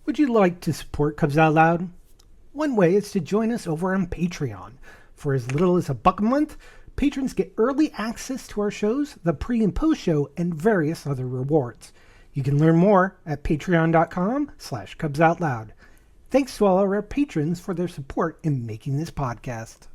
Would you like to support Cubs Out Loud? One way is to join us over on Patreon. For as little as $1 a month, patrons get early access to our shows, the pre- and post-show, and various other rewards. You can learn more at patreon.com/CubsOutLoud. Thanks to all our patrons for their support in making this podcast.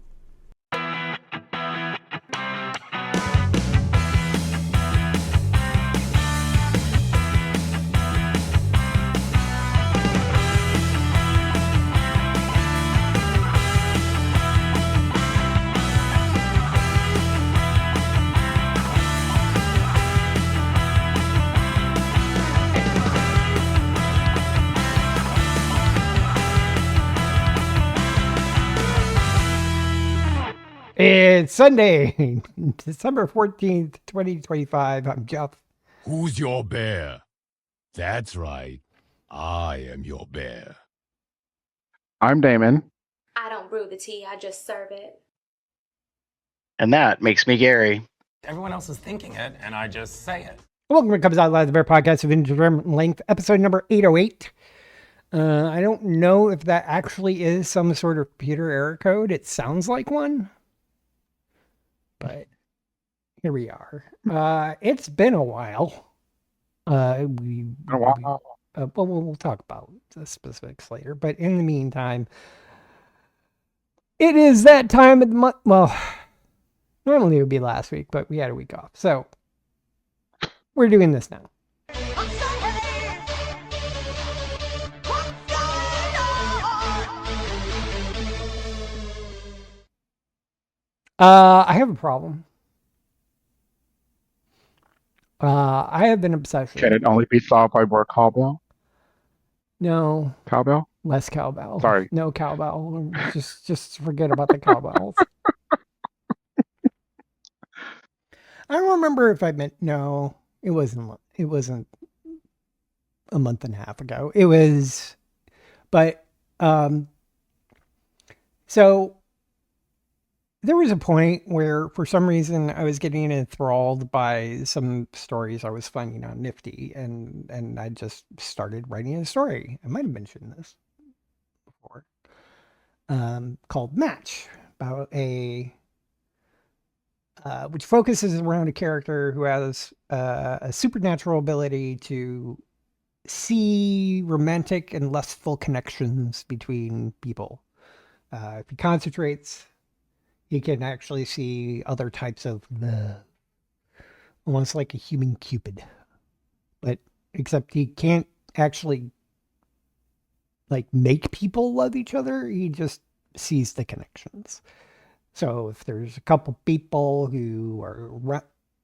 It's Sunday, December 14th, 2025. I'm Jeff. Who's your bear? That's right. I am your bear. I'm Damon. I don't brew the tea, I just serve it. And that makes me Gary. Everyone else is thinking it, and I just say it. Welcome to Cubs Out Loud, the Bear Podcast of Indeterminate Length, episode number 808. I don't know if that actually is some sort of computer error code. It sounds like one. But here we are. It's been a while. We'll talk about the specifics later. But in the meantime, it is that time of the month. Well, normally it would be last week, but we had a week off. So we're doing this now. I have a problem. I have been obsessed. Can it only be solved by more cowbell? No. Cowbell? Less cowbell. Sorry. No cowbell. Just forget about the cowbells. I don't remember if I meant no. It wasn't a month and a half ago. It was, but so. There was a point where, for some reason, I was getting enthralled by some stories I was finding on Nifty, and I just started writing a story. I might have mentioned this before, called Match, about which focuses around a character who has a supernatural ability to see romantic and lustful connections between people. If he concentrates, he can actually see other types of love, almost like a human Cupid, but except he can't actually like make people love each other. He just sees the connections. So if there's a couple people who are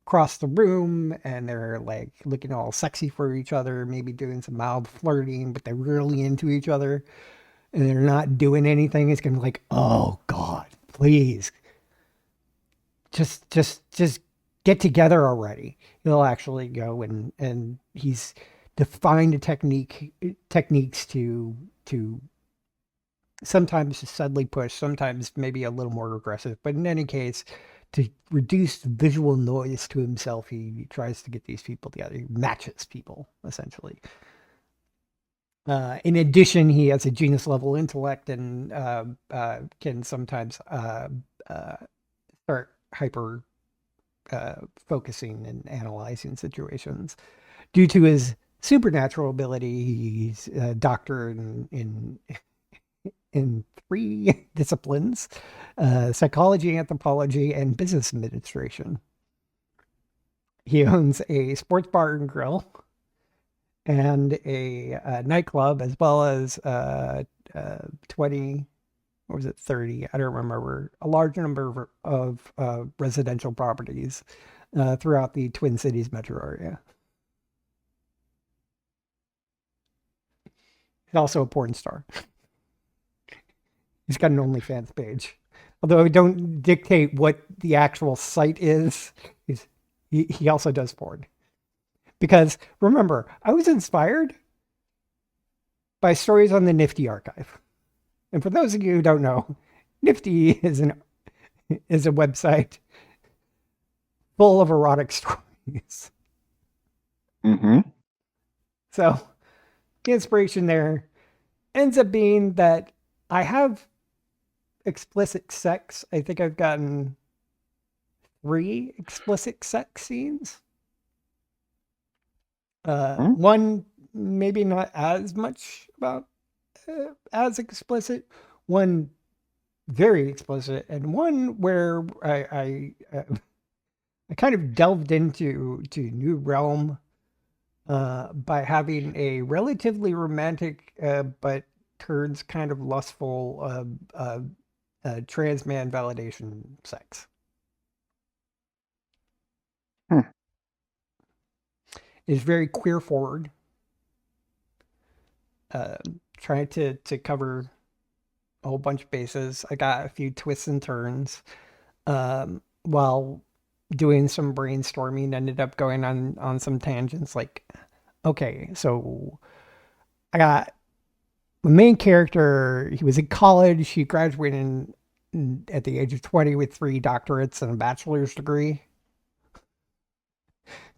across the room and they're like looking all sexy for each other, maybe doing some mild flirting, but they're really into each other and they're not doing anything, it's gonna be like, oh God, please. Just get together already. He'll actually go and he's defined a techniques to sometimes just subtly push, sometimes maybe a little more aggressive. But in any case, to reduce visual noise to himself, he tries to get these people together. He matches people, essentially. In addition, he has a genius level intellect and can sometimes start hyper focusing and analyzing situations. Due to his supernatural ability, he's a doctor in 3 disciplines: psychology, anthropology, and business administration. He owns a sports bar and grill and a nightclub, as well as 20, or was it 30? I don't remember. A large number of residential properties throughout the Twin Cities metro area. He's also a porn star. He's got an OnlyFans page. Although I don't dictate what the actual site is, he also does porn. Because remember, I was inspired by stories on the Nifty archive. And for those of you who don't know, Nifty is a website full of erotic stories. Mm-hmm. So the inspiration there ends up being that I have explicit sex. I think I've gotten 3 explicit sex scenes. Hmm? One maybe not as much about as explicit, one very explicit, and one where I kind of delved into new realm by having a relatively romantic but turns kind of lustful trans man validation sex. Hmm. Is very queer forward, trying to cover a whole bunch of bases. I got a few twists and turns while doing some brainstorming. Ended up going on some tangents. Like, okay, so I got the main character. He was in college. He graduated at the age of 20 with 3 doctorates and a bachelor's degree.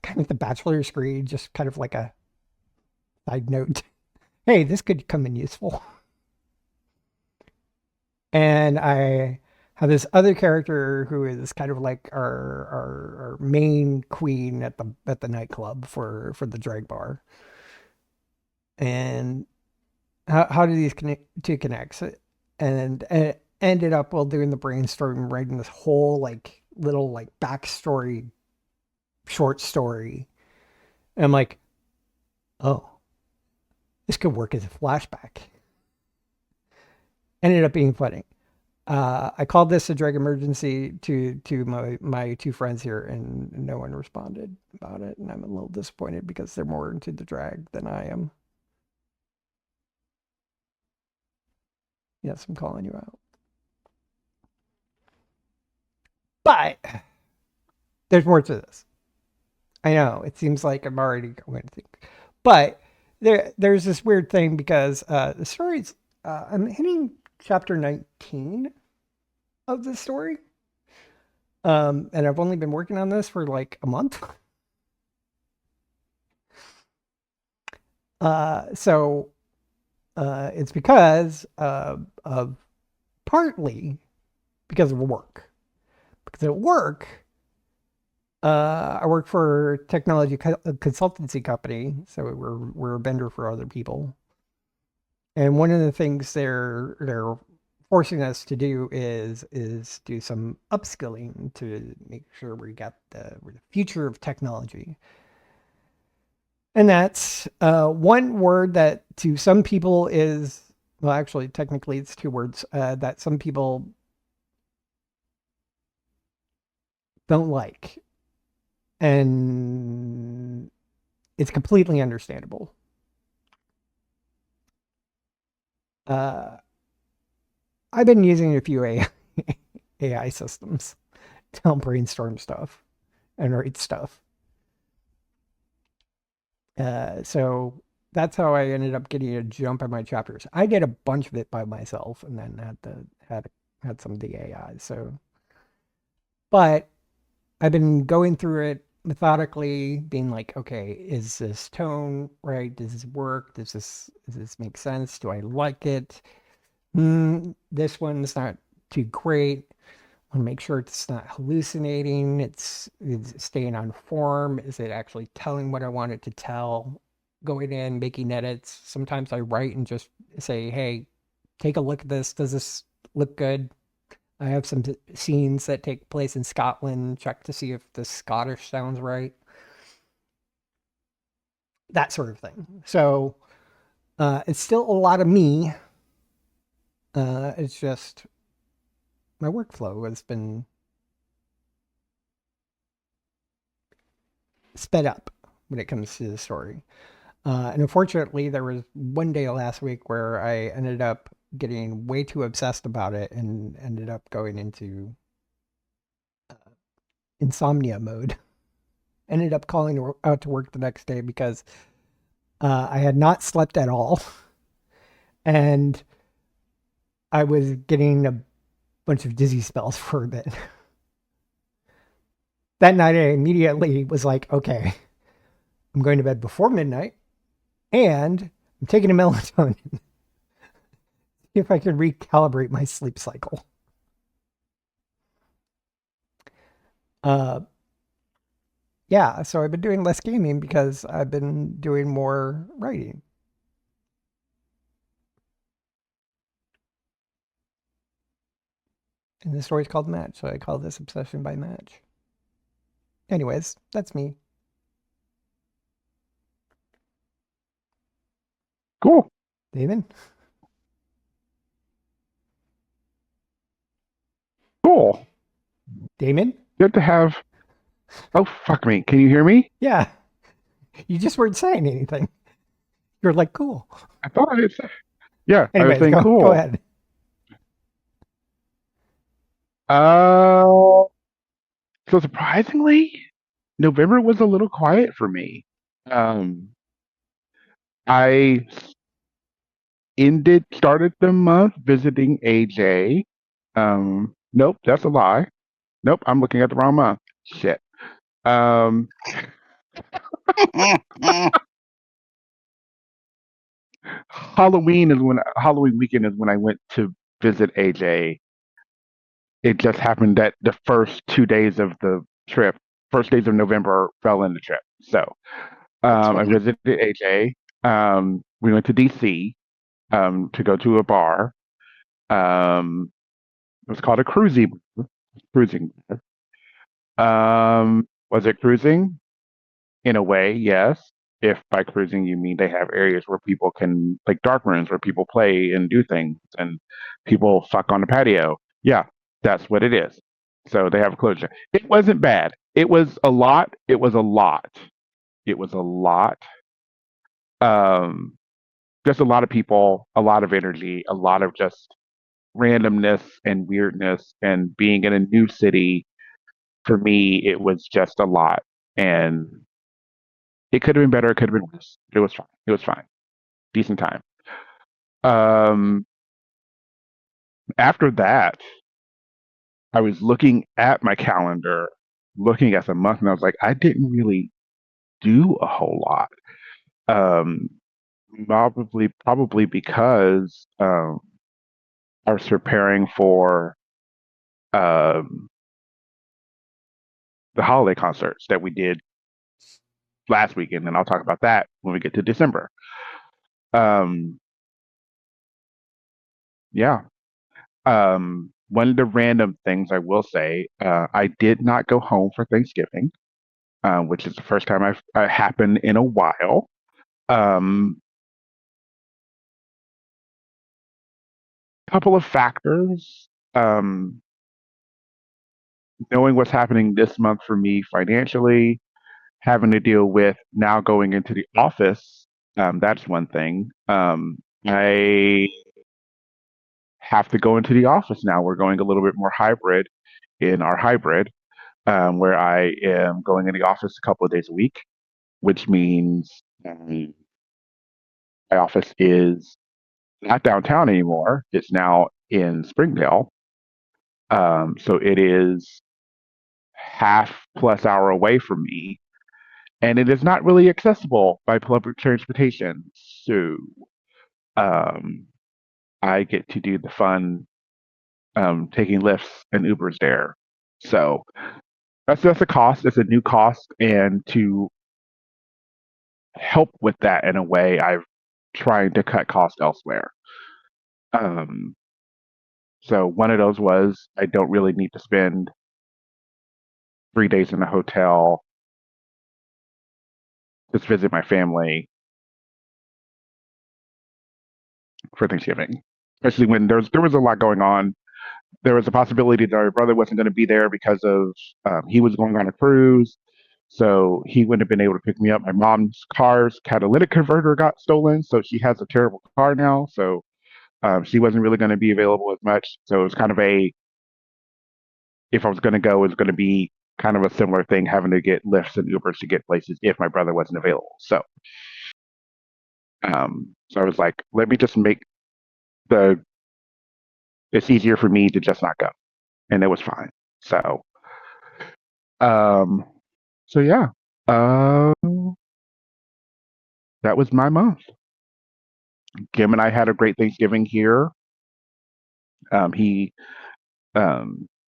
Kind of the bachelor's degree, just kind of like a side note. Hey, this could come in useful. And I have this other character who is kind of like our main queen at the nightclub for the drag bar. And how do these two connect? And it ended up while doing the brainstorming, writing this whole like little like backstory short story. And I'm like, oh, this could work as a flashback. Ended up being funny. I called this a drag emergency to my 2 friends here, and no one responded about it, and I'm a little disappointed because they're more into the drag than I am. Yes, I'm calling you out. But there's more to this. I know it seems like I'm already going to think, but there's this weird thing because the story's I'm hitting chapter 19 of the story. And I've only been working on this for like a month. So it's because of partly because of work. Because at work, I work for a technology consultancy company, so we're a vendor for other people. And one of the things they're forcing us to do is do some upskilling to make sure we're the future of technology. And that's one word that to some people is, well, actually, technically, it's 2 words that some people don't like. And it's completely understandable. I've been using a few AI systems to help brainstorm stuff and write stuff. So that's how I ended up getting a jump in my chapters. I did a bunch of it by myself, and then had some of the AI. So, but I've been going through it methodically, being like, okay, is this tone right? Does this work? Does this make sense? Do I like it? This one's not too great. I want to make sure it's not hallucinating. It's staying on form. Is it actually telling what I want it to tell? Going in, making edits. Sometimes I write and just say, hey, take a look at this. Does this look good? I have some scenes that take place in Scotland. Check to see if the Scottish sounds right. That sort of thing. So it's still a lot of me. It's just my workflow has been sped up when it comes to the story. And unfortunately, there was one day last week where I ended up getting way too obsessed about it and ended up going into insomnia mode. Ended up calling out to work the next day because I had not slept at all. And I was getting a bunch of dizzy spells for a bit. That night, I immediately was like, okay, I'm going to bed before midnight and I'm taking a melatonin. if I could recalibrate my sleep cycle. Uh, yeah, so I've been doing less gaming because I've been doing more writing. And the story's called Match, so I call this Obsession by Match. Anyways, that's me. Cool. Damon? Cool. Damon? Good to have. Oh, fuck me. Can you hear me? Yeah. You just weren't saying anything. You're like, cool. I thought I had said. Yeah, I was Anyways, saying go cool. ahead. Uh, so surprisingly, November was a little quiet for me. Um, I started the month visiting AJ. Nope, that's a lie. Nope, I'm looking at the wrong month. Shit. Um, Halloween weekend is when I went to visit AJ. It just happened that the first 2 days of the trip, first days of November, fell in the trip. So That's I funny. visited AJ. We went to DC to go to a bar. It was called a cruising. Was it cruising? In a way, yes. If by cruising you mean they have areas where people can, like dark rooms where people play and do things and people fuck on the patio. Yeah, that's what it is. So they have a closure. It wasn't bad. It was a lot. It was a lot. It was a lot. Um, just a lot of people, a lot of energy, a lot of just randomness and weirdness and being in a new city. For me, it was just a lot. And it could have been better. It could have been worse. It was fine. It was fine. Decent time. Um, After that, I was looking at my calendar, looking at the month, and I was like, I didn't really do a whole lot. Um, probably because I was preparing for um, the holiday concerts that we did last weekend, and I'll talk about that when we get to December. Um, yeah. One of the random things I will say, I did not go home for Thanksgiving, which is the first time I happened in a while. Um, Couple of factors. Um, Knowing what's happening this month for me financially, having to deal with now going into the office. That's one thing. I have to go into the office now. We're going a little bit more hybrid in our hybrid, where I am going in the office a couple of days a week, which means my office is not downtown anymore. It's now in Springdale. So it is half plus hour away from me, and it is not really accessible by public transportation. So um, I get to do the fun taking lifts and Ubers there. So that's a cost. It's a new cost, and to help with that in a way, I've trying to cut costs elsewhere. Um, so one of those was I don't really need to spend 3 days in a hotel, just visit my family for Thanksgiving. Especially when there was a lot going on. There was a possibility that our brother wasn't going to be there because of he was going on a cruise, so he wouldn't have been able to pick me up. My mom's car's catalytic converter got stolen, so she has a terrible car now. So she wasn't really going to be available as much. So it was kind of a if I was going to go, it was going to be kind of a similar thing, having to get lifts and Ubers to get places if my brother wasn't available. So I was like, let me just make the it's easier for me to just not go, and it was fine. So, um, so yeah, uh, that was my month. Kim and I had a great Thanksgiving here. He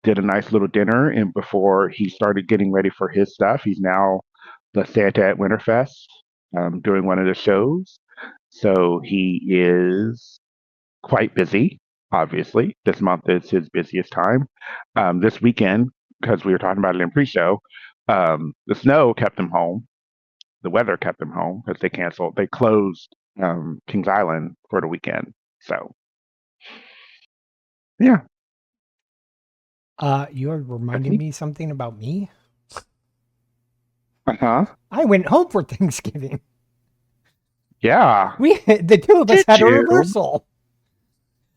did a nice little dinner, and before he started getting ready for his stuff, he's now the Santa at Winterfest, doing one of the shows. So he is quite busy. Obviously, this month is his busiest time. This weekend, because we were talking about it in pre-show, the snow kept him home. The weather kept him home because they closed Kings Island for the weekend. So yeah. You are reminding me something about me. Uh-huh. I went home for Thanksgiving. Yeah. The two of us Did had a you? reversal.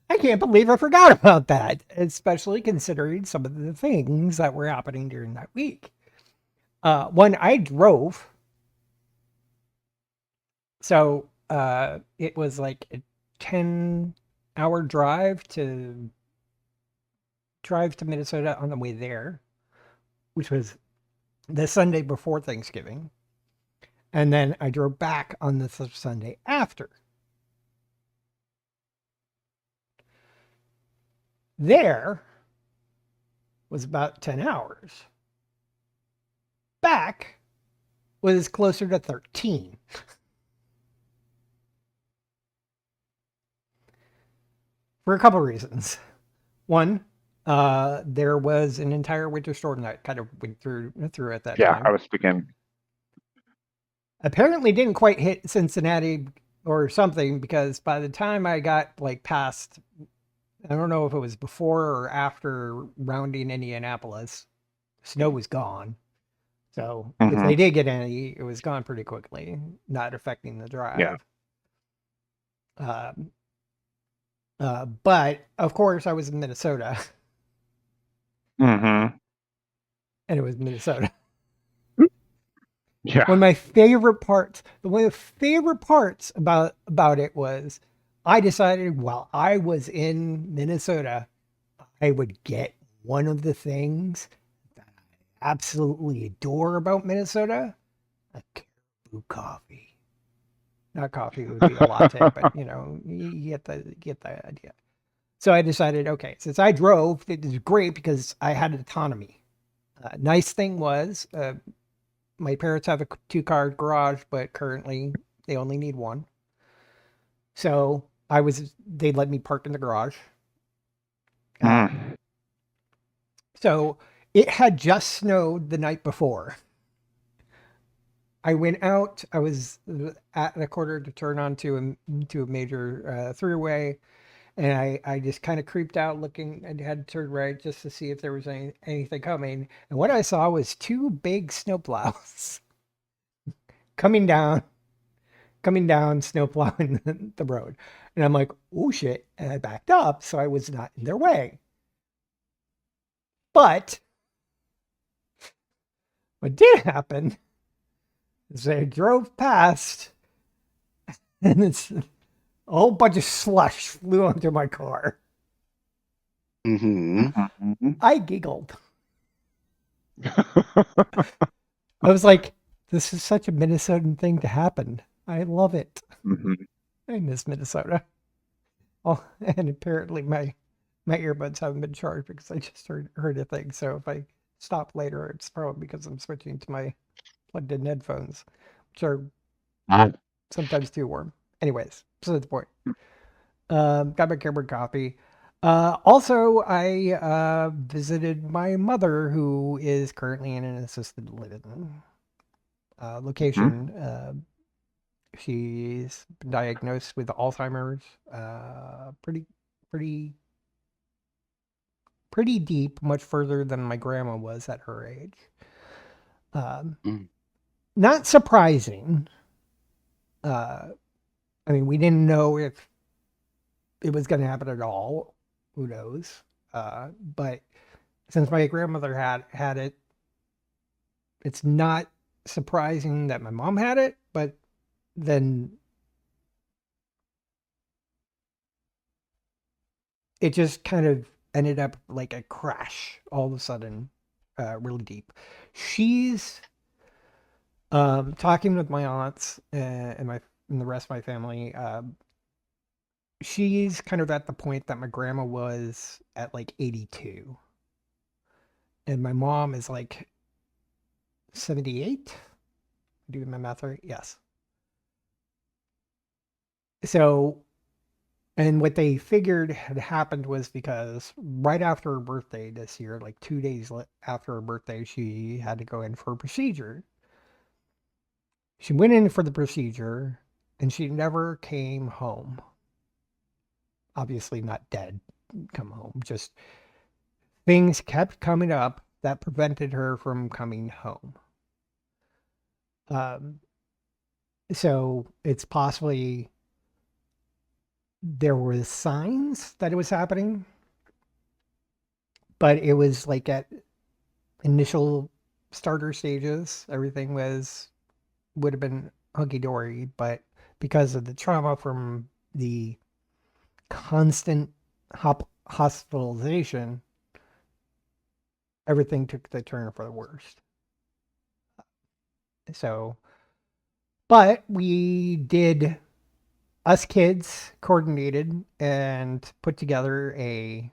I can't believe I forgot about that, especially considering some of the things that were happening during that week. When I drove, so it was like a 10-hour drive to Minnesota on the way there, which was the Sunday before Thanksgiving. And then I drove back on the Sunday after. There was about 10 hours. Back was closer to 13. For a couple of reasons. One, there was an entire winter storm that kind of went through at that Yeah, time. I was speaking. Apparently didn't quite hit Cincinnati or something, because by the time I got like past, I don't know if it was before or after rounding Indianapolis, snow was gone. So if Hmm. they did get any, it was gone pretty quickly, not affecting the Yeah. drive. But of course, I was in Minnesota, Hmm. and it was Minnesota. Yeah. One of my favorite parts, one of the favorite parts about it was, I decided while I was in Minnesota, I would get one of the things that I absolutely adore about Minnesota: a caribou coffee. Not coffee, it would be a latte, but you get the idea. So I decided, okay, since I drove, it was great because I had autonomy. Nice thing was, my parents have a 2-car garage, but currently they only need one. So they let me park in the garage. Mm. So it had just snowed the night before. I went out. I was at the corner to turn onto a major throughway, and I just kind of creeped out, looking, and had to turn right just to see if there was anything coming. And what I saw was 2 big snowplows coming down, snowplowing the road. And I'm like, oh shit. And I backed up so I was not in their way. But what did happen is I drove past, and it's a whole bunch of slush flew onto my car. Hmm. I giggled. I was like, this is such a Minnesotan thing to happen. I love it. Hmm. I miss Minnesota. Oh, and apparently my earbuds haven't been charged because I just heard a thing. So if I stop later, it's probably because I'm switching to my plugged-in headphones, which are sometimes too warm. Anyways, so that's the point. Got my camera copy. Also, I visited my mother, who is currently in an assisted living location. She's been diagnosed with Alzheimer's. Pretty, pretty, pretty deep, much further than my grandma was at her age. Mm. Not surprising. I mean, we didn't know if it was going to happen at all. Who knows? But since my grandmother had it, it's not surprising that my mom had it. But then it just kind of ended up like a crash all of a sudden, really deep. She's talking with my aunts and the rest of my family. she's kind of at the point that my grandma was at like 82. And my mom is like 78. Doing my math right? Yes. So, and what they figured had happened was because right after her birthday this year, like 2 days after her birthday, she had to go in for a procedure. She went in for the procedure and she never came home. Obviously, not dead, come home. Just things kept coming up that prevented her from coming home. Um, so it's possibly there were signs that it was happening, but it was like at initial starter stages, everything would have been hunky dory, but because of the trauma from the constant hospitalization, everything took the turn for the worst. So, but us kids coordinated and put together a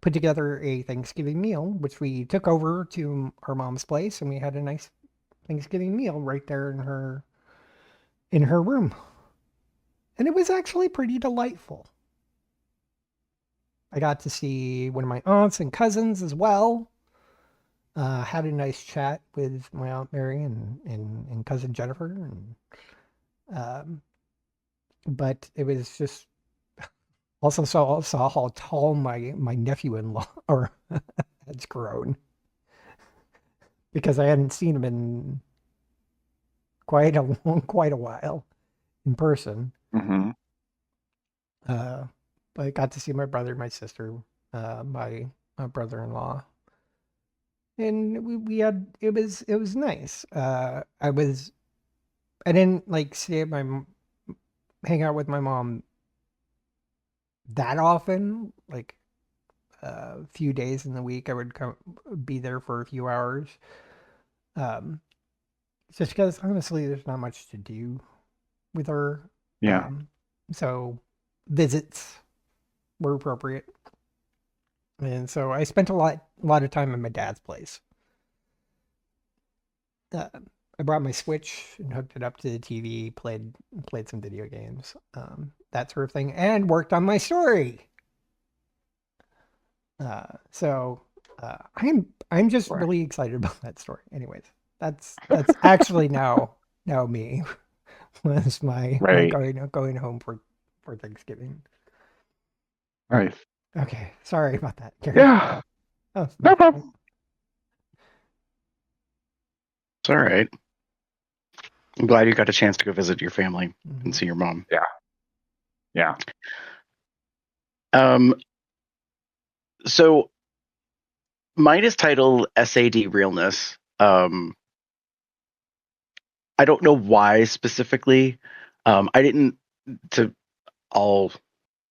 Thanksgiving meal, which we took over to our mom's place, and we had a nice Thanksgiving meal right there in her room. And it was actually pretty delightful. I got to see one of my aunts and cousins as well. Had a nice chat with my Aunt Mary and cousin Jennifer. Um, but it was just also saw how tall my nephew-in-law or has grown, because I hadn't seen him in quite a while in person. Mm-hmm. But I got to see my brother, my sister, my brother-in-law, and we had it was nice. I didn't like hang out with my mom that often. Like a few days in the week, I would be there for a few hours. Um, just because honestly, there's not much to do with her. Yeah. So visits were appropriate. And so I spent a lot of time at my dad's place. I brought my Switch and hooked it up to the TV, played some video games, that sort of thing, and worked on my story. So I'm just Right. really excited about that story. Anyways, that's actually now me was my Right. going home for Thanksgiving. Nice. Okay, sorry about that, Gary. Yeah. Oh, No problem. It's all right. I'm glad you got a chance to go visit your family and see your mom. Yeah. So mine is titled SAD Realness. I don't know why specifically. I'll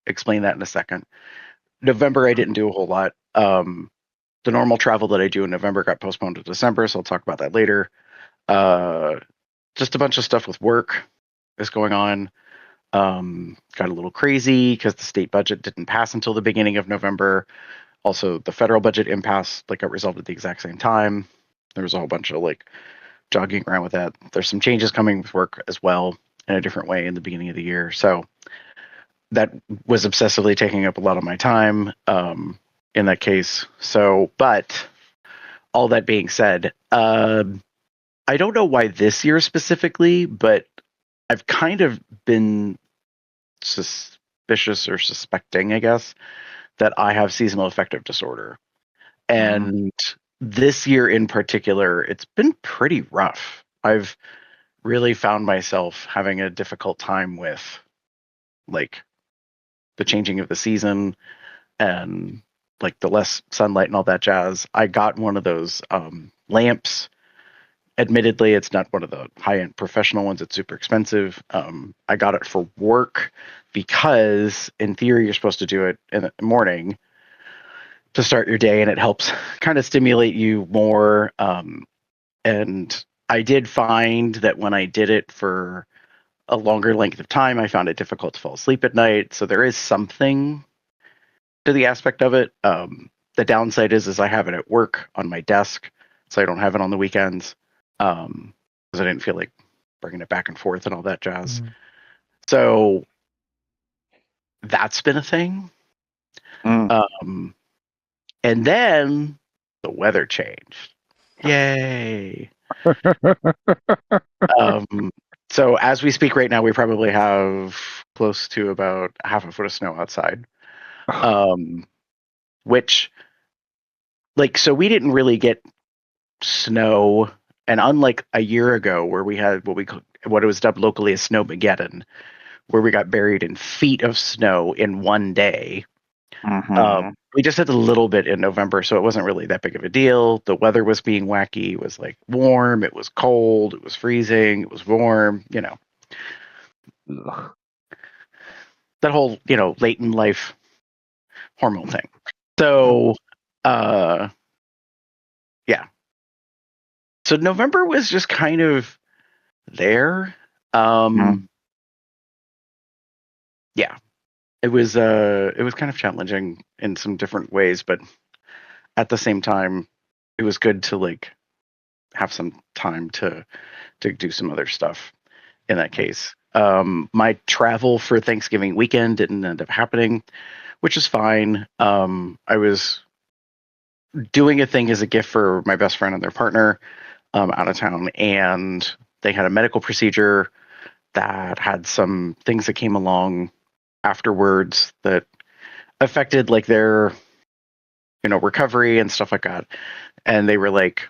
explain that in a second. November, I didn't do a whole lot. The normal travel that I do in November got postponed to December, so I'll talk about that later. Just a bunch of stuff with work is going on. Got a little crazy because the state budget didn't pass until the beginning of November. Also, the federal budget impasse got resolved at the exact same time. There was a whole bunch of jogging around with that. There's some changes coming with work as well in a different way in the beginning of the year. So that was obsessively taking up a lot of my time in that case. So, but all that being said, I don't know why this year specifically, but I've kind of been suspicious or suspecting, I guess, that I have seasonal affective disorder. And this year in particular, it's been pretty rough. I've really found myself having a difficult time with the changing of the season and the less sunlight and all that jazz. I got one of those lamps. Admittedly, it's not one of the high-end professional ones. It's super expensive. I got it for work because, in theory, you're supposed to do it in the morning to start your day, and it helps kind of stimulate you more. And I did find that when I did it for a longer length of time. I found it difficult to fall asleep at night. So there is something to the aspect of it. The downside is I have it at work on my desk, so I don't have it on the weekends because I didn't feel like bringing it back and forth and all that jazz. So that's been a thing. And then the weather changed. Yay. So as we speak right now, we probably have close to about half a foot of snow outside. Which, like, so we didn't really get snow, and unlike a year ago where we had what it was dubbed locally as Snowmageddon, where we got buried in feet of snow in one day. We just had a little bit in November, so it wasn't really that big of a deal. The weather was being wacky. It was like warm, it was cold, it was freezing, it was warm, that whole, late in life hormone thing. So, yeah. So November was just kind of there. Yeah. It was kind of challenging in some different ways, but at the same time, it was good to like have some time to do some other stuff in that case. My travel for Thanksgiving weekend didn't end up happening, which is fine. I was doing a thing as a gift for my best friend and their partner out of town, and they had a medical procedure that had some things that came along afterwards that affected like their recovery and stuff like that. And they were like,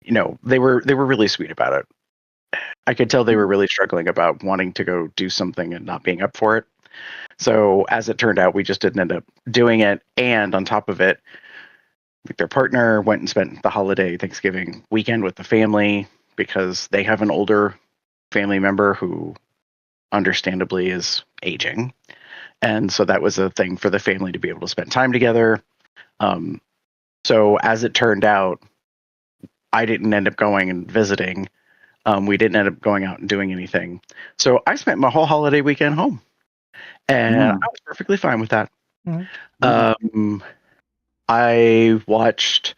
they were really sweet about it. I could tell they were really struggling about wanting to go do something and not being up for it. So as it turned out, we just didn't end up doing it. And on top of it, like, their partner went and spent the holiday Thanksgiving weekend with the family because they have an older family member who understandably is aging. And so that was a thing for the family to be able to spend time together. So as it turned out, I didn't end up going and visiting. We didn't end up going out and doing anything. So I spent my whole holiday weekend home. And I was perfectly fine with that. I watched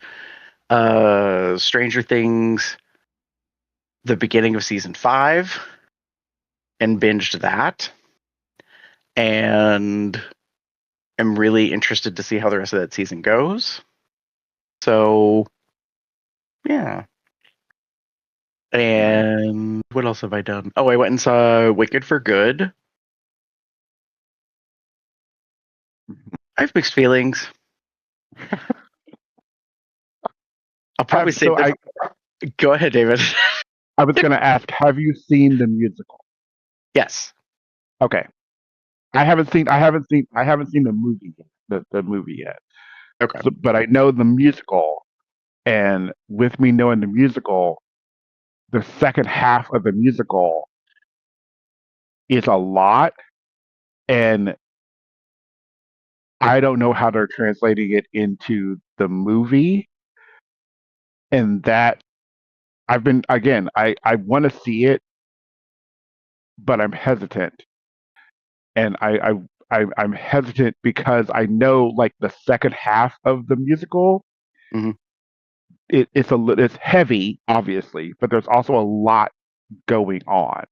Stranger Things, the beginning of season 5, and binged that. And I'm really interested to see how the rest of that season goes. So, yeah. And what else have I done? Oh, I went and saw Wicked for Good. I have mixed feelings. I'll probably say this. Go ahead, David. I was going to ask, have you seen the musical? Yes. Okay. I haven't seen the movie yet, the movie yet. Okay. So, but I know the musical, and with me knowing the musical, the second half of the musical is a lot, and I don't know how they're translating it into the movie. And that I want to see it, but I'm hesitant. And I'm hesitant because I know like the second half of the musical, it's heavy, obviously, but there's also a lot going on.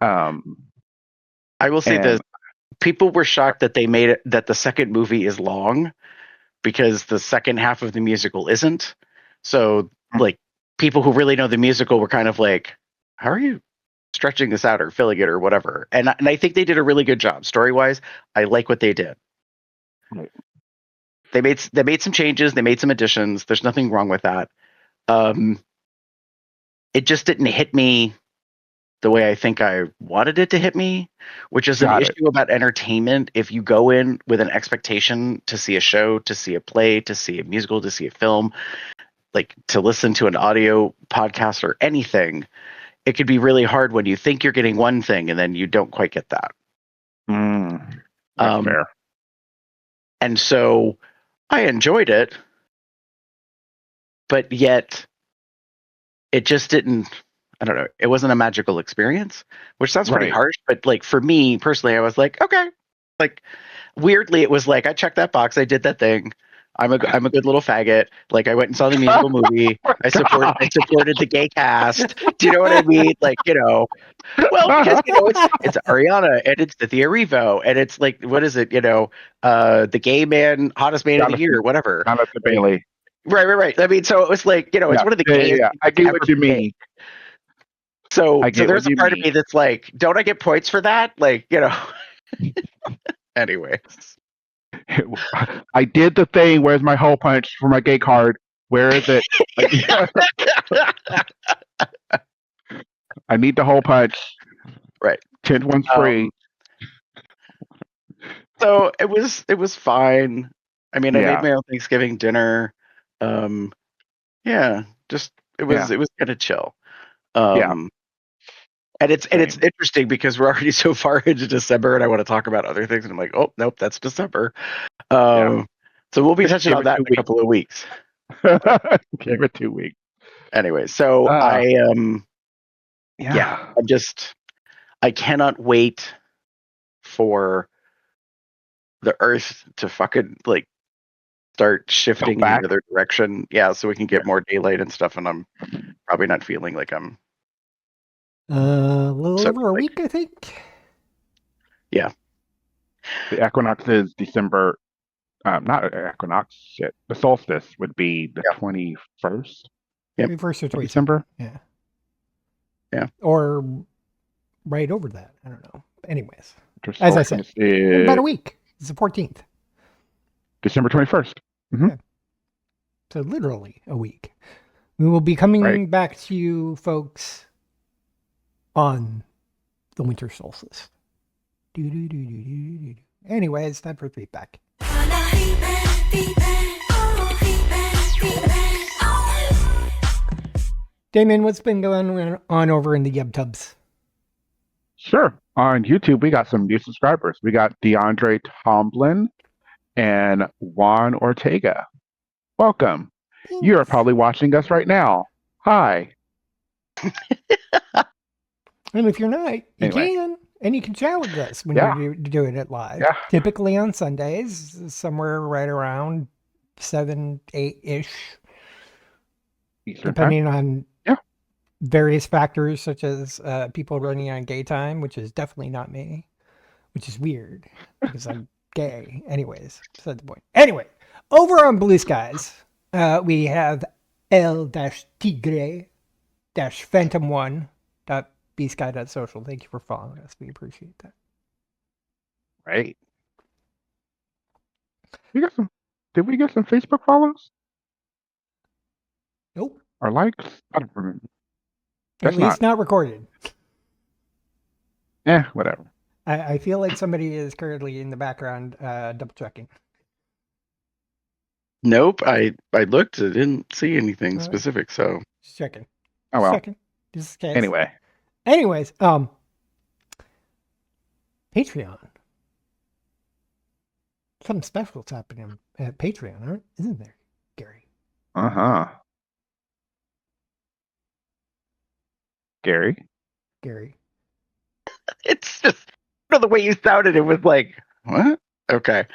I will say this: people were shocked that they made it that the second movie is long because the second half of the musical isn't. So, like, people who really know the musical were kind of like, "How are you stretching this out or filling it or whatever?" And I think they did a really good job story wise. I like what they did. Right. They made some changes. They made some additions. There's nothing wrong with that. It just didn't hit me the way I think I wanted it to hit me, which is an issue about entertainment. If you go in with an expectation to see a show, to see a play, to see a musical, to see a film, like to listen to an audio podcast or anything, it could be really hard when you think you're getting one thing and then you don't quite get that. That's fair. And so I enjoyed it, but yet it just didn't. I don't know, it wasn't a magical experience, which sounds pretty Right. harsh, but like for me personally, I was like, okay, like weirdly, it was like I checked that box, I did that thing. I'm a good little faggot. Like I went and saw the musical movie. I supported the gay cast. Do you know what I mean? Like, well, because it's Ariana and it's Cynthia Erivo and it's like, what is it? The gay man, hottest man of the year, whatever. Jonathan Like, Bailey. right. I mean, so it was like, it's one of the gayest. Yeah. I get ever what you made. mean. So I get there's what a you part of mean. me that's like, don't I get points for that? Like, Anyways. I did the thing. Where's my hole punch for my gay card? Where is it? I need the hole punch. Right. 10th one's free. So it was fine. I mean, I Yeah. made my own Thanksgiving dinner. Yeah, just it was kind of chill. And it's interesting because we're already so far into December, and I want to talk about other things, and I'm like, oh nope, that's December. So we'll be touching on that in a couple of weeks. Give it 2 weeks. Anyway, so I I cannot wait for the Earth to fucking like start shifting in another direction. Yeah, so we can get more daylight and stuff, and I'm probably not feeling like I'm a little over a week, I think. Yeah. The equinox is December. Not equinox. Shit. The solstice would be the 21st. Yep. 21st or 22nd. December. Yeah. Or right over that. I don't know. Anyways, as I said, about a week. It's the 14th. December 21st. Mm-hmm. Yeah. So literally a week. We will be coming back to you folks on the winter solstice. Anyways, time for feedback. Damon, what's been going on over in the YubTubs? Sure. On YouTube, we got some new subscribers. We got DeAndre Tomlin and Juan Ortega. Welcome. Thanks. You are probably watching us right now. Hi. And if you're not, you can. And you can chat with us when you're doing it live. Yeah. Typically on Sundays, somewhere right around 7, 8-ish. Depending on various factors, such as people running on gay time, which is definitely not me, which is weird because I'm gay. Anyways, beside the point. Anyway, over on Blue Skies, we have L-Tigre-Phantom1.bsky.social. Thank you for following us. We appreciate that. Right. Did we get some Facebook follows? Nope. Or likes? I don't remember. At least not recorded. Whatever. I feel like somebody is currently in the background double checking. Nope. I looked. I didn't see anything specific. So just checking. Oh well. Checking. Just in case. Anyway. Anyways, Patreon. Something special's happening at Patreon, isn't there, Gary? Uh-huh. Gary. It's just the way you sounded. It was like, what? Okay.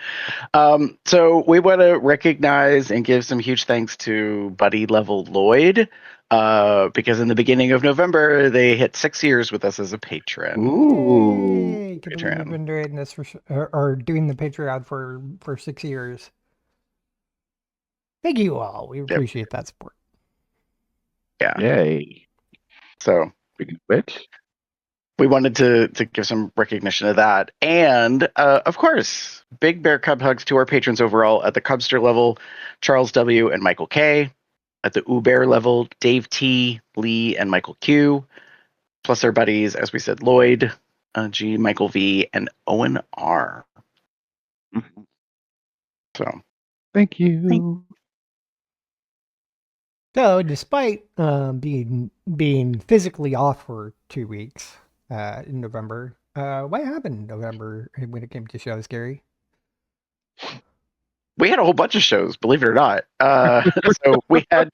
So we want to recognize and give some huge thanks to Buddy Level Lloyd, because in the beginning of November they hit 6 years with us as a patron. Ooh. Yay. Can't believe we've been doing this or doing the Patreon for 6 years. Thank you all. We appreciate that support. Yeah. Yay. So which we wanted to give some recognition of that. And of course, big bear cub hugs to our patrons overall at the Cubster level, Charles W. and Michael K. At the Uber level, Dave T., Lee, and Michael Q. Plus our buddies, as we said, Lloyd G., Michael V., and Owen R. Mm-hmm. So thank you. So, despite being physically off for 2 weeks in November, what happened in November when it came to shows, Gary? We had a whole bunch of shows, believe it or not. So we had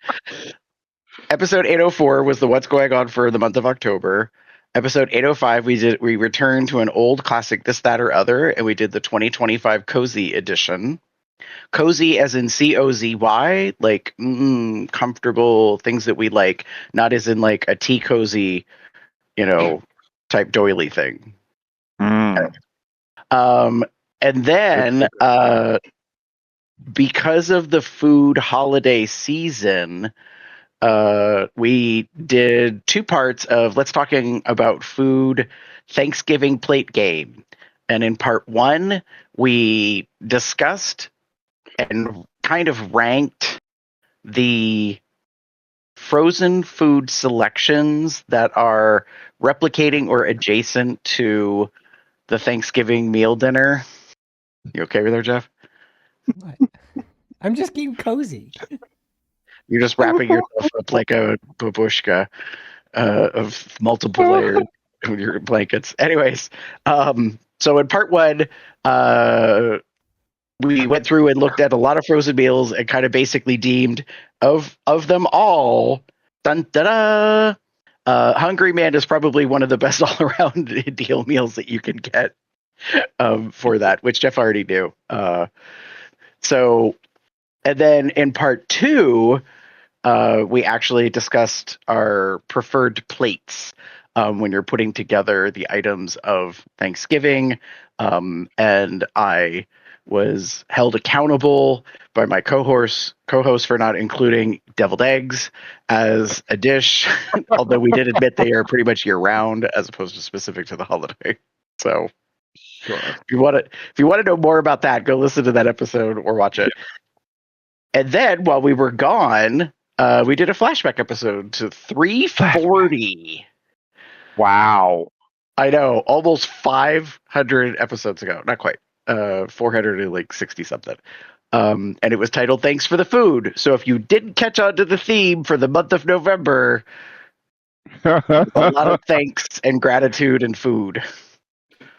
Episode 804 was the what's going on for the month of October. Episode 805, we returned to an old classic, This, That, or Other, and we did the 2025 Cozy edition. Cozy as in COZY, like comfortable things that we like, not as in like a tea cozy, type doily thing. Mm. And then because of the food holiday season, we did 2 parts of Let's Talking About Food Thanksgiving Plate Game. And in part 1, we discussed and kind of ranked the frozen food selections that are replicating or adjacent to the Thanksgiving meal dinner. You okay with there, Jeff? I'm just getting cozy. You're just wrapping yourself up like a babushka of multiple layers with your blankets. Anyways, so in part 1, we went through and looked at a lot of frozen meals and kind of basically deemed of them all. Dun da da. Hungry Man is probably one of the best all around deal meals that you can get for that, which Jeff already knew. And then in part 2, we actually discussed our preferred plates when you're putting together the items of Thanksgiving. And I was held accountable by my co-host for not including deviled eggs as a dish, although we did admit they are pretty much year-round as opposed to specific to the holiday. So Sure. if you want to know more about that, go listen to that episode or watch it. And then while we were gone, we did a flashback episode to 340. Wow. I know, almost 500 episodes ago. Not quite. 460 something. And it was titled Thanks for the Food. So if you didn't catch on to the theme for the month of November, a lot of thanks and gratitude and food.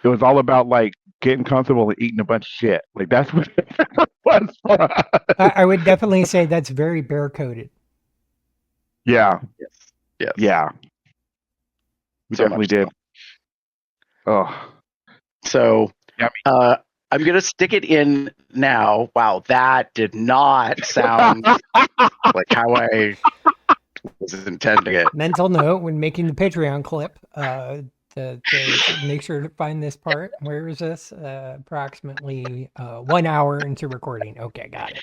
It was all about like getting comfortable and eating a bunch of shit. Like that's what it was for us. I would definitely say that's very bear coded. Yeah. Yes. Yeah. We So definitely much so. did. Oh. So Yeah, I'm going to stick it in now. Wow, that did not sound like how I was intending it. Mental note when making the Patreon clip to make sure to find this part. Where is this? Approximately 1 hour into recording. Okay, got it.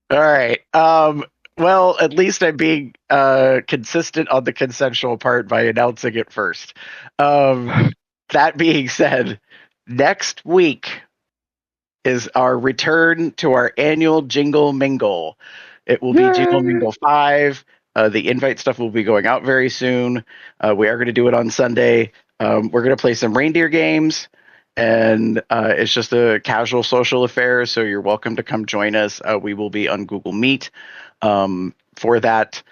All right. Well, at least I'm being consistent on the consensual part by announcing it first. That being said, next week is our return to our annual Jingle Mingle. It will be Jingle Mingle 5. The invite stuff will be going out very soon. We are going to do it on Sunday. We're going to play some reindeer games, and it's just a casual social affair, so you're welcome to come join us. We will be on Google Meet for that,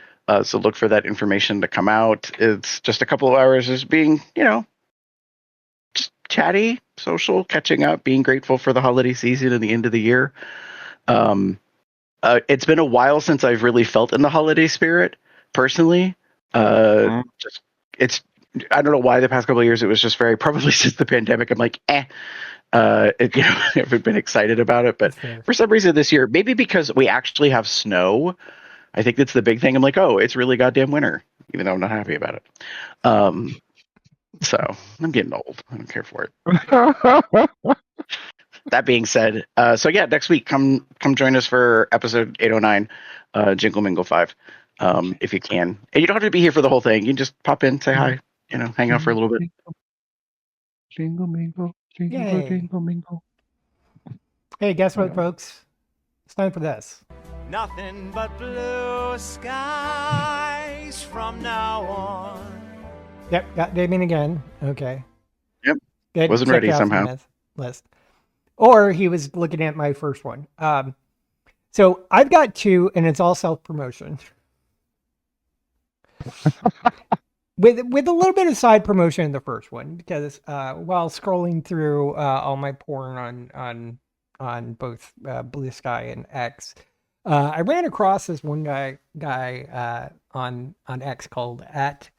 so look for that information to come out. It's just a couple of hours just being, just chatty, social, catching up, being grateful for the holiday season and the end of the year. It's been a while since I've really felt in the holiday spirit, personally. I don't know why the past couple of years it was just probably since the pandemic. I'm like, I haven't been excited about it, but for some reason this year, maybe because we actually have snow, I think that's the big thing. I'm like, oh, it's really goddamn winter, even though I'm not happy about it. So I'm getting old. I don't care for it. That being said, next week, come join us for episode 809, Jingle Mingle 5, if you can. And you don't have to be here for the whole thing. You can just pop in, say hi, hang out for a little bit. Jingle mingle, jingle, Yay. jingle mingle. Hey, guess what, folks? It's time for this. Nothing but blue skies from now on. Yep, got Damien again. Okay. Yep. Good. Wasn't Check ready out the somehow. myth list. Or he was looking at my first one. So I've got 2, and it's all self-promotion. with a little bit of side promotion in the first one, because while scrolling through all my porn on both Blue Sky and X, I ran across this one guy on X called at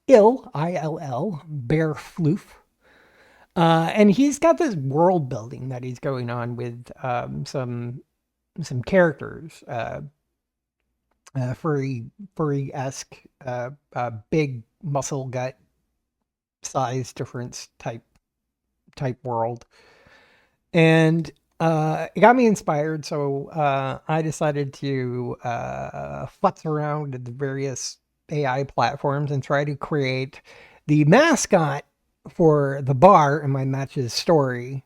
ILL Bear Floof. And he's got this world building that he's going on with some characters, furry esque, big muscle gut size difference type world, and it got me inspired. So I decided to futz around with the various AI platforms and try to create the mascot for the bar in my match's story,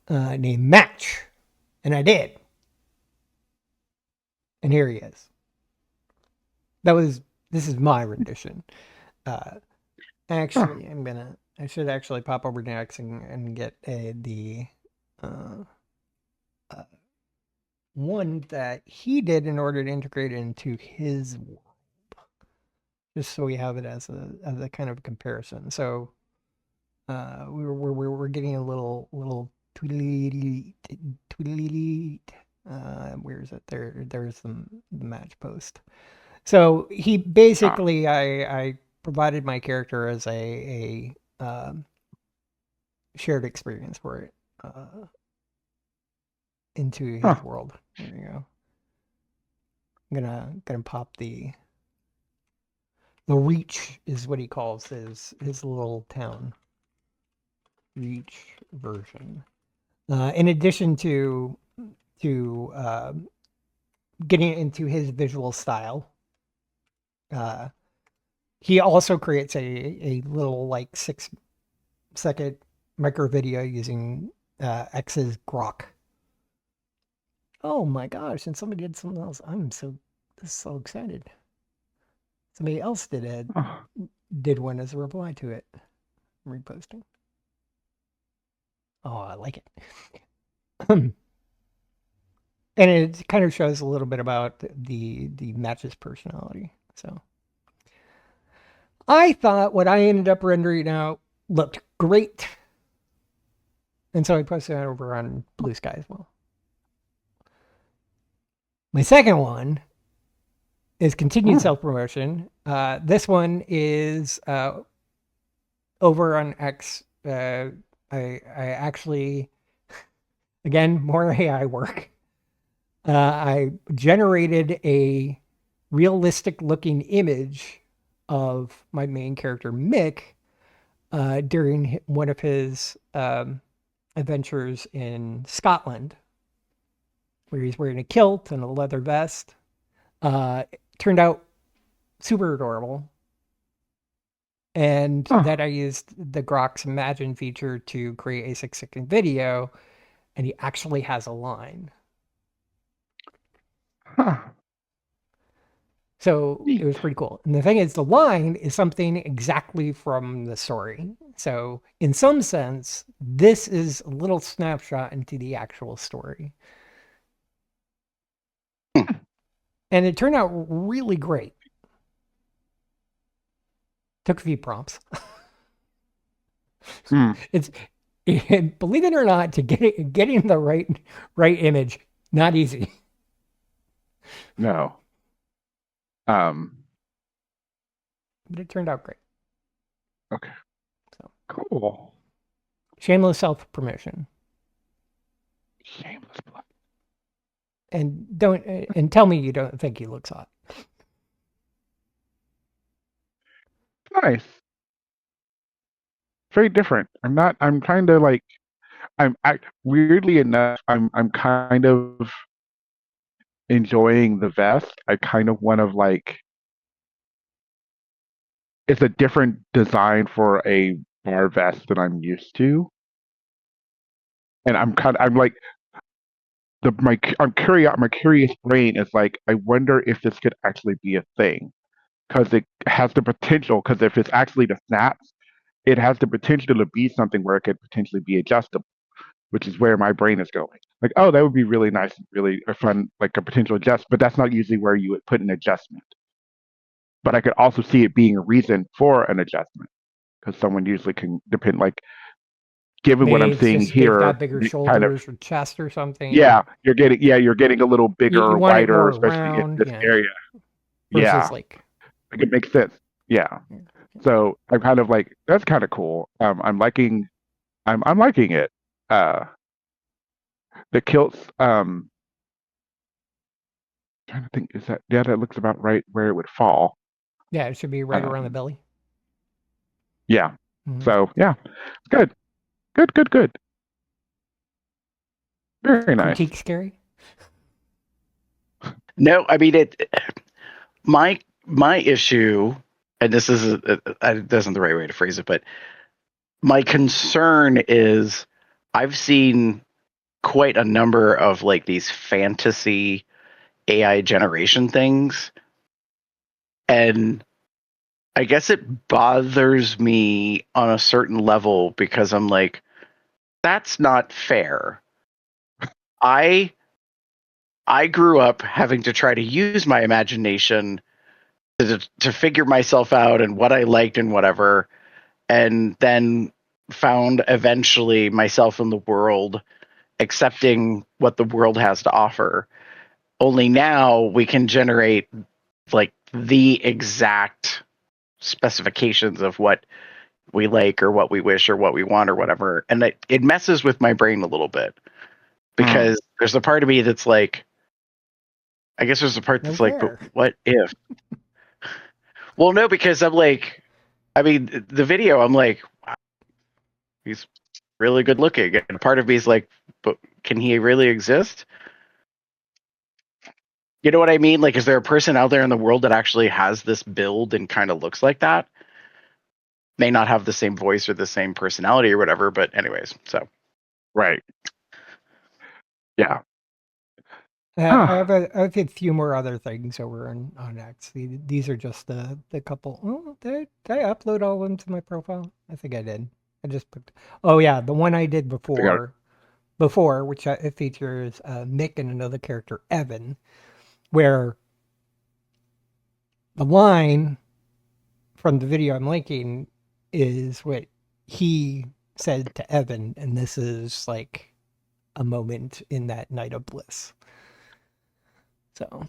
named Match, and I did. And here he is. This is my rendition. Actually, I should actually pop over to X and get the uh, one that he did in order to integrate it into his world, just so we have it as a kind of comparison. So we're getting a little tweedly. Where is it? There's the match post. So he basically, I provided my character as a shared experience for it into his world. There you go. I'm gonna pop the Reach is what he calls his little town. Reach version. In addition to getting into his visual style, he also creates a little like 6-second micro video using X's Grok. Oh my gosh! And somebody did something else. I'm so excited. Somebody else did one as a reply to it. I'm reposting. Oh, I like it. And it kind of shows a little bit about the match's personality. So I thought what I ended up rendering out looked great. And so I posted that over on Blue Sky as well. My second one is continued self-promotion. This one is over on X. I actually, again, more AI work. I generated a realistic looking image of my main character, Mick, during one of his adventures in Scotland, where he's wearing a kilt and a leather vest. It turned out super adorable. And then I used the Grok's Imagine feature to create a 6-second video, and he actually has a line. So it was pretty cool. And the thing is, the line is something exactly from the story. So in some sense, this is a little snapshot into the actual story. And it turned out really great. Took a few prompts. It's believe it or not, to getting the right image, not easy. No. But it turned out great. Okay. So cool. Shameless self-promotion. Shameless plug. And tell me you don't think he looks hot. Nice. Very different. I'm kind of like, weirdly enough, I'm kind of enjoying the vest. I kind of want to like, it's a different design for a bar vest than I'm used to. And I'm like, my curious brain is like, I wonder if this could actually be a thing. Because it has the potential, because if it's actually the snaps, it has the potential to be something where it could potentially be adjustable, which is where my brain is going. Like, oh, that would be really nice and really fun, like a potential adjust, but that's not usually where you would put an adjustment. But I could also see it being a reason for an adjustment, because someone usually can depend, like, given what Maybe I'm it's seeing just they've here, got bigger kind of, shoulders or chest or something. yeah, you're getting a little You bigger, want it wider, more especially in round, this yeah, area. versus Yeah, like like it makes sense. Yeah. yeah. So I'm kind of like, that's kind of cool. I'm liking it. Uh, the kilts, trying to think, is that, yeah, that looks about right where it would fall. Yeah, it should be right around the Um, belly. yeah. Mhm. So yeah, it's good. Good, good, good. Very nice. Critique scary. No, I mean my issue, and this is this isn't the right way to phrase it, but my concern is I've seen quite a number of like these fantasy AI generation things, and I guess it bothers me on a certain level because I'm like, that's not fair. I grew up having to try to use my imagination to figure myself out and what I liked and whatever, and then found eventually myself in the world accepting what the world has to offer. Only now we can generate like the exact specifications of what we like or what we wish or what we want or whatever. And it messes with my brain a little bit because there's a part of me that's like, I guess there's a part No that's like, but fair. what if? Well, no, because I'm like, I mean, the video, I'm like, wow, he's really good looking. And part of me is like, but can he really exist? You know what I mean? Like, is there a person out there in the world that actually has this build and kind of looks like that? May not have the same voice or the same personality or whatever, but anyways, so. Right. Yeah. I have a few more other things over on X. These are just the couple. Oh, did I upload all of them to my profile? I think I did. I just put. Oh yeah, the one I did before, which it features Mick and another character Evan, where the line from the video I'm linking is what he said to Evan, and this is like a moment in that night of bliss. So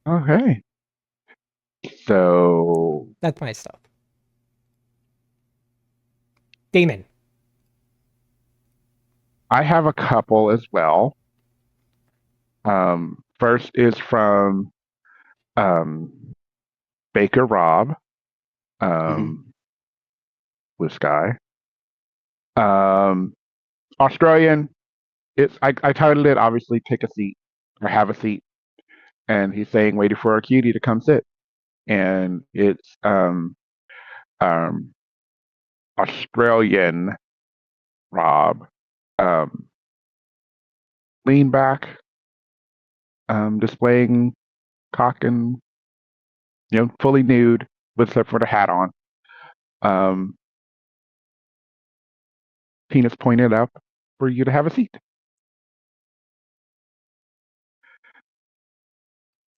Okay. So that's my stuff. Damon. I have a couple as well. First is from um, Baker Rob, Blue Sky. Australian. I titled it obviously take a seat or have a seat, and he's saying waiting for a cutie to come sit, and it's um, Australian Rob, lean back, displaying cock and fully nude with except for the hat on, um, penis pointed up for you to have a seat.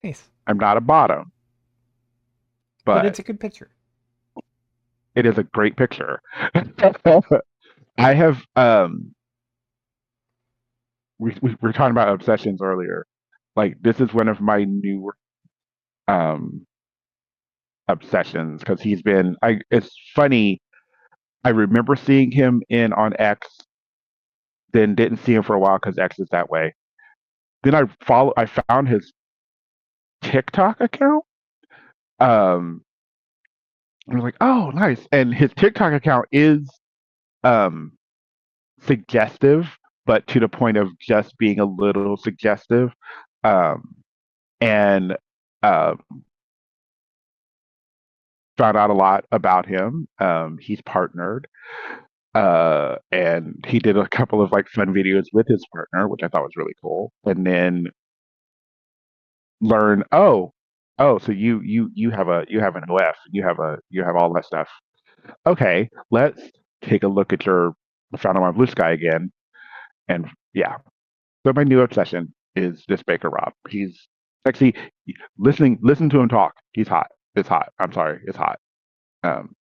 Nice. I'm not a bottom, But but it's a good picture. it is a great picture. I have we were talking about obsessions earlier. Like this is one of my newer um obsessions because he's been it's funny. I remember seeing him in on X, then didn't see him for a while because X is that way. Then I found his TikTok account. I was like, oh nice. And his TikTok account is um suggestive, but to the point of just being a little suggestive. Um and uh, found out a lot about him. He's partnered, and he did a couple of like fun videos with his partner, which I thought was really cool. And then learn, so you have an OF, you have all that stuff. Okay, let's take a look at your found on my blue sky again, and yeah. So my new obsession is this Baker Rob. He's sexy. Listen to him talk. He's hot. It's hot. I'm sorry, it's hot. Find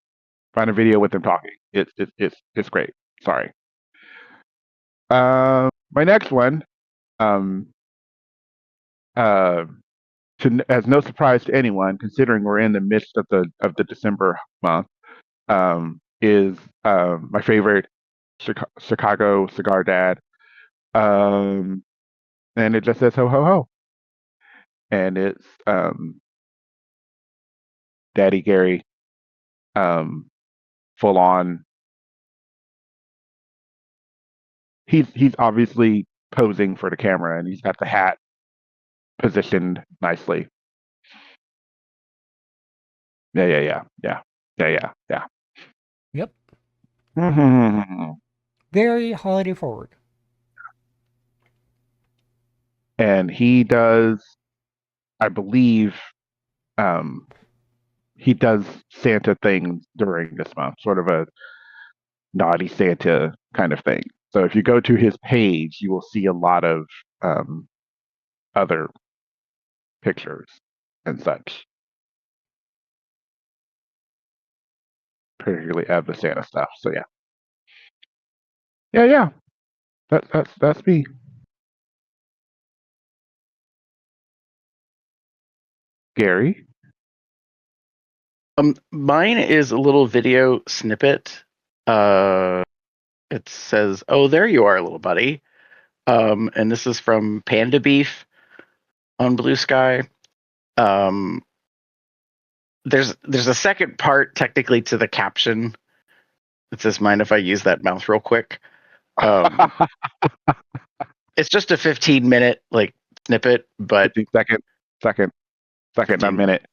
a video with them talking. It's great. Sorry. My next one, as no surprise to anyone, considering we're in the midst of the December month, is my favorite Chicago Cigar Dad, and it just says ho ho ho, and it's Daddy Gary, full on. He's obviously posing for the camera, and he's got the hat positioned nicely. Yeah. Yep. Mm-hmm. Very holiday forward. And he does, I believe, he does Santa things during this month, sort of a naughty Santa kind of thing. So if you go to his page, you will see a lot of other pictures and such, particularly of the Santa stuff. So yeah. That's me. Gary. Mine is a little video snippet. It says, "Oh, there you are, little buddy." And this is from Panda Beef on Blue Sky. There's a second part technically to the caption. It says, "Mind if I use that mouth real quick?" It's just a 15-minute snippet, but 15 second, 15. not minute.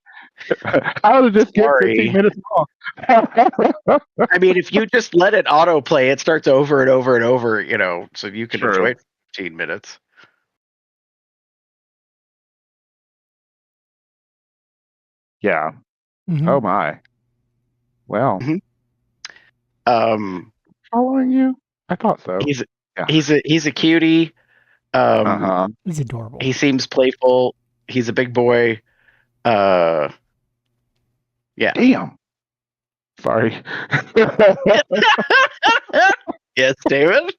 How did this get 15 minutes long? I mean, if you just let it autoplay, it starts over and over and over, so you can enjoy it for 15 minutes. Yeah. Mm-hmm. Oh my. Well. Mm-hmm. Following you? I thought so. He's a cutie. He's adorable. He seems playful. He's a big boy. Yeah. Damn. Sorry. Yes, David.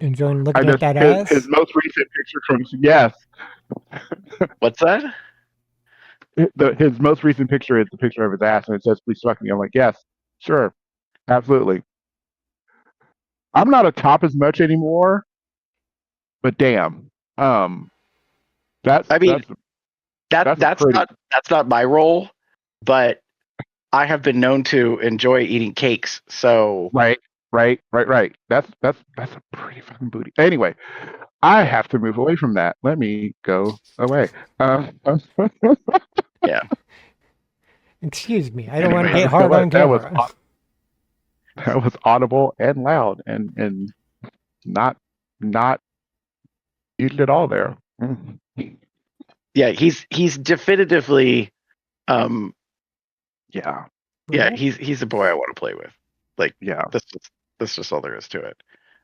Enjoying looking at that ass. His most recent picture from yes. What's that? His most recent picture is the picture of his ass, and it says "Please fuck me." I'm like, yes, sure, absolutely. I'm not a top as much anymore, but damn, that's not my role, but I have been known to enjoy eating cakes. So right. That's a pretty fucking booty. Anyway, I have to move away from that. Let me go away. Yeah. Excuse me. I don't want to get hard on camera. That was audible and loud and not eating it all there. Yeah, he's definitively yeah. Yeah, he's a boy I want to play with. Yeah. That's just all there is to it.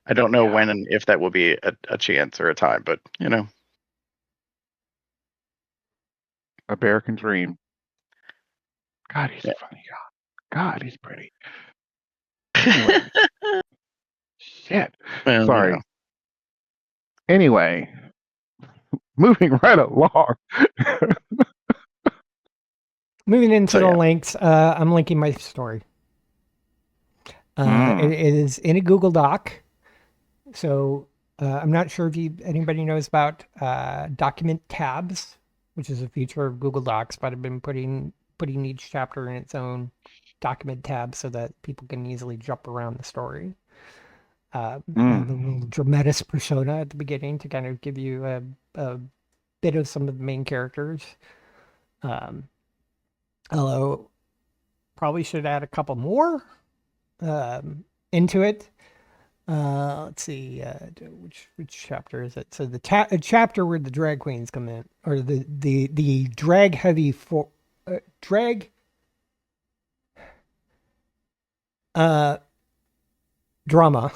I don't know when and if that will be a chance or a time, but a bear can dream. God, he's a funny guy. God, he's pretty. Anyway. Shit. Well, sorry. Anyway, moving right along. Moving into the links, I'm linking my story. It is in a Google Doc. So I'm not sure if anybody knows about document tabs, which is a feature of Google Docs, but I've been putting each chapter in its own document tab so that people can easily jump around the story. The little dramatis persona at the beginning to kind of give you a bit of some of the main characters. Although probably should add a couple more into it. Let's see, which chapter is it? So the chapter where the drag queens come in, or the drag heavy drag drama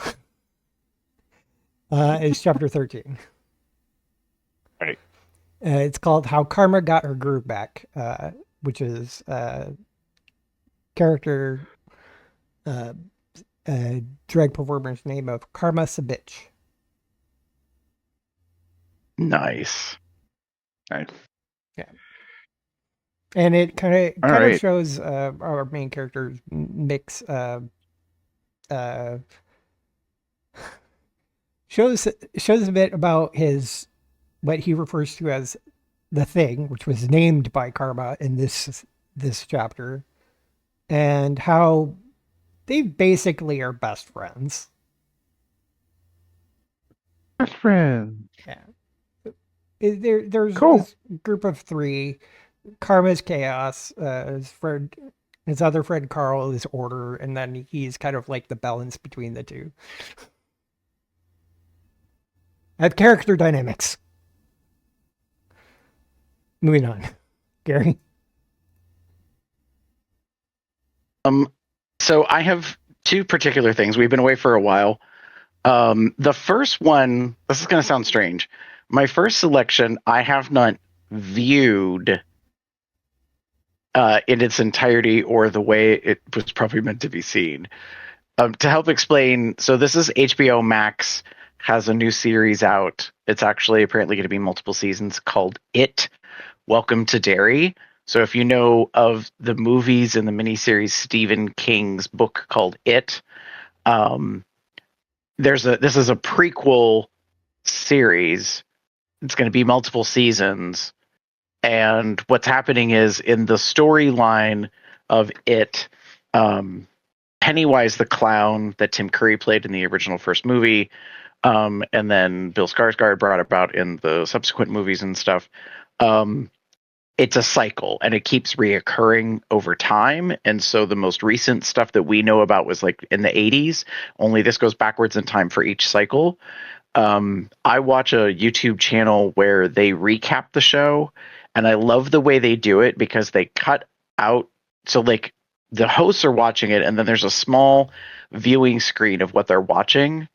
is chapter 13. Right. It's called "How Karma Got Her Groove Back." which is character drag performer's name of Karma Sabich. Nice. Nice. And it kind All of right. shows our main character's mix shows a bit about his what he refers to as the thing, which was named by Karma in this chapter, and how they basically are best friends. Best friend. Yeah. There's Cool. this group of three. Karma's chaos. His other friend Carl is order, and then he's kind of like the balance between the two. At character dynamics. Moving on, Gary. So I have two particular things. We've been away for a while. The first one, this is going to sound strange. My first selection, I have not viewed in its entirety or the way it was probably meant to be seen. To help explain, so this is HBO Max has a new series out. It's actually apparently going to be multiple seasons called It, Welcome to Derry. So if you know of the movies and the miniseries Stephen King's book called It, this is a prequel series. It's going to be multiple seasons. And what's happening is in the storyline of It, Pennywise the clown that Tim Curry played in the original first movie, and then Bill Skarsgård brought about in the subsequent movies and stuff. It's a cycle and it keeps reoccurring over time. And so the most recent stuff that we know about was like in the 80s, only this goes backwards in time for each cycle. I watch a YouTube channel where they recap the show, and I love the way they do it because they cut out. So like the hosts are watching it and then there's a small viewing screen of what they're watching,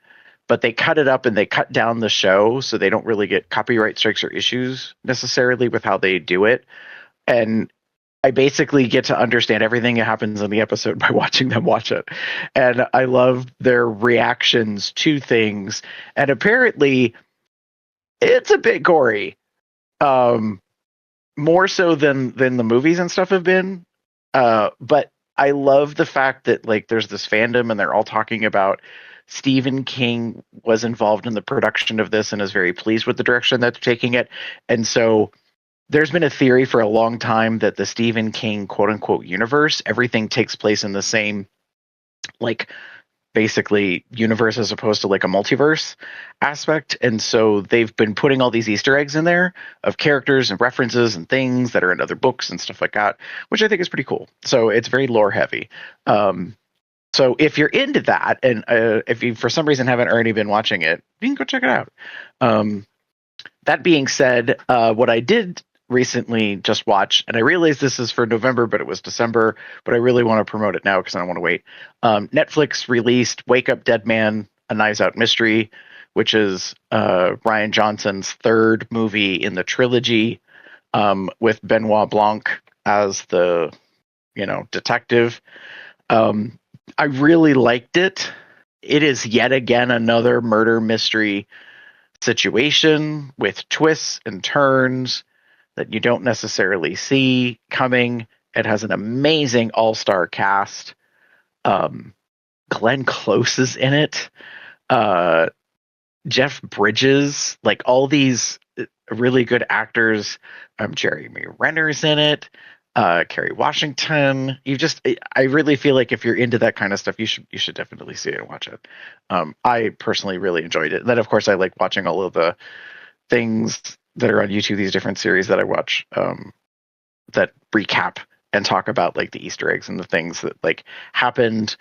but they cut it up and they cut down the show so they don't really get copyright strikes or issues necessarily with how they do it. And I basically get to understand everything that happens in the episode by watching them watch it. And I love their reactions to things. And apparently it's a bit gory. More so than the movies and stuff have been. But I love the fact that like there's this fandom and they're all talking about Stephen King was involved in the production of this and is very pleased with the direction that they're taking it. And so there's been a theory for a long time that the Stephen King quote unquote universe, everything takes place in the same like basically universe as opposed to like a multiverse aspect. And so they've been putting all these Easter eggs in there of characters and references and things that are in other books and stuff like that, which I think is pretty cool. So it's very lore heavy. So if you're into that, and if you for some reason haven't already been watching it, you can go check it out. That being said, what I did recently just watch, and I realized this is for November, but it was December, but I really want to promote it now because I don't want to wait. Netflix released Wake Up Dead Man, A Knives Out Mystery, which is Rian Johnson's third movie in the trilogy, with Benoit Blanc as the, detective. I really liked it. It is yet again another murder mystery situation with twists and turns that you don't necessarily see coming. It has an amazing all-star cast. Glenn Close is in it. Jeff Bridges, like all these really good actors. Jeremy Renner's in it. Kerry Washington. I really feel like if you're into that kind of stuff, you should definitely see it and watch it. I personally really enjoyed it. And then of course I like watching all of the things that are on YouTube, these different series that I watch that recap and talk about like the Easter eggs and the things that like happened.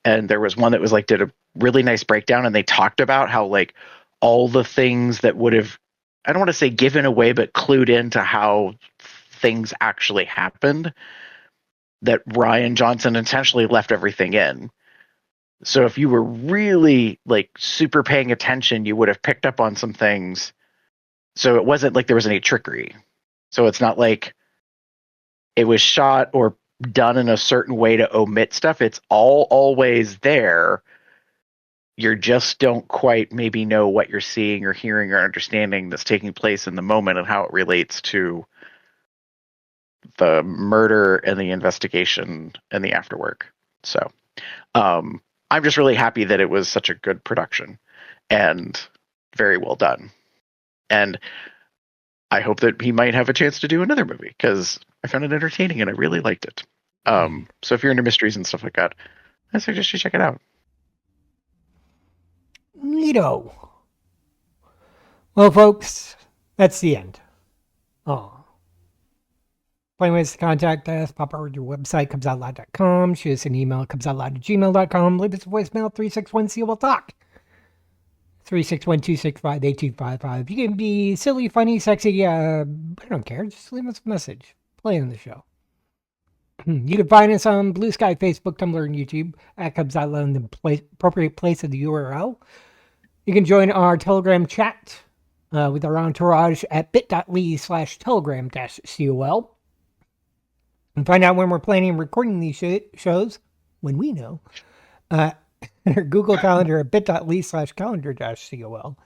And there was one that was like did a really nice breakdown, and they talked about how like all the things that would have, I don't want to say given away, but clued into how things actually happened, that Rian Johnson intentionally left everything in. So if you were really like super paying attention, you would have picked up on some things. So it wasn't like there was any trickery. So it's not like it was shot or done in a certain way to omit stuff. It's all always there. You just don't quite maybe know what you're seeing or hearing or understanding that's taking place in the moment and how it relates to the murder and the investigation and the afterwork. So I'm just really happy that it was such a good production and very well done. And I hope that he might have a chance to do another movie because I found it entertaining and I really liked it. So if you're into mysteries and stuff like that, I suggest you check it out. Neato. Well, folks, that's the end. Oh. Plenty ways to contact us. Pop over to your website, cubsoutloud.com. Shoot us an email, cubsoutloud@gmail.com. Leave us a voicemail, 361-COL-TALK. 361-265-8255. You can be silly, funny, sexy. I don't care. Just leave us a message. Play on the show. You can find us on Blue Sky, Facebook, Tumblr, and YouTube at Cubs Out Loud in the appropriate place of the URL. You can join our Telegram chat with our entourage at bit.ly/telegram-col. And find out when we're planning and recording these shows, when we know, our Google Calendar at bit.ly/calendar-col.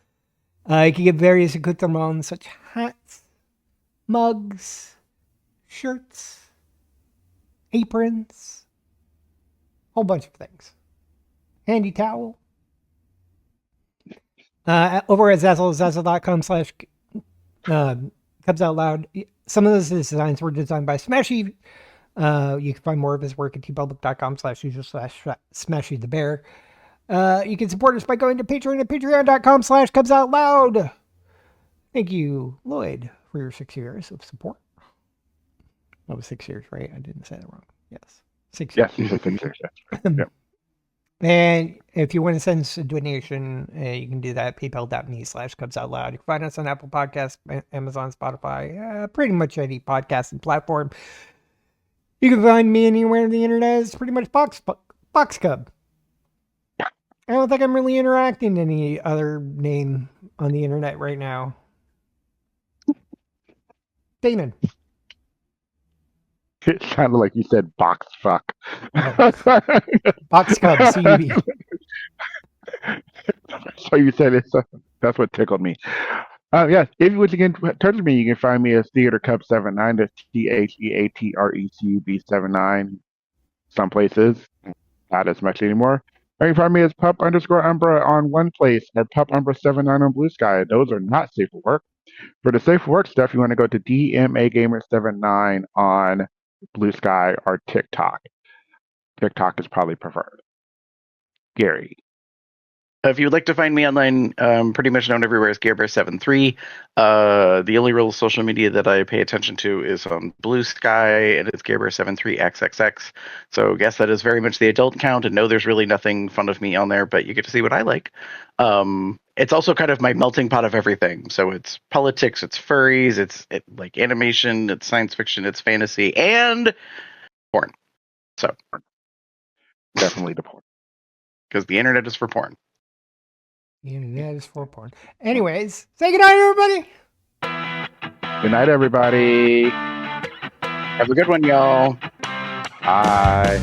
You can get various accoutrements such hats, mugs, shirts, aprons, whole bunch of things. Handy towel. Over at zazzle.com/Cubs Out Loud. Some of those designs were designed by Smashy. You can find more of his work at tpublic.com/user/Smashy the Bear. You can support us by going to Patreon at patreon.com/Cubs Out Loud. Thank you, Lloyd, for your 6 years of support. That was 6 years, right? I didn't say that wrong. Yes. 6 years. Yes, you said 6 years. Yep. And if you want to send us a donation, you can do that at paypal.me/Cubs Out Loud. You can find us on Apple Podcasts, Amazon, Spotify, pretty much any podcasting platform. You can find me anywhere on the internet. It's pretty much Box Cub. I don't think I'm really interacting any other name on the internet right now. Damon. It sounded like you said box fuck. Oh. Box Cub, CUB. So you said it. So that's what tickled me. Yes, if you would again turn to me, you can find me as Theater Cub 79. That's TheaterCub79. Some places, not as much anymore. Or you can find me as Pup_Umbra on one place and Pup_Umbra79 on Blue Sky. Those are not safe for work. For the safe for work stuff, you want to go to DMAGamer79 on Blue Sky or TikTok. TikTok is probably preferred. Gary. If you would like to find me online, pretty much known everywhere as GareBear73. The only real social media that I pay attention to is on Blue Sky, and it's GareBear73XXX. So guess that is very much the adult account, and no, there's really nothing fun of me on there, but you get to see what I like. It's also kind of my melting pot of everything. So it's politics, it's furries, it's like animation, it's science fiction, it's fantasy, and porn. So definitely the porn. Because the internet is for porn. The internet is for porn. Anyways, say goodnight, everybody. Good night, everybody. Have a good one, y'all. Bye.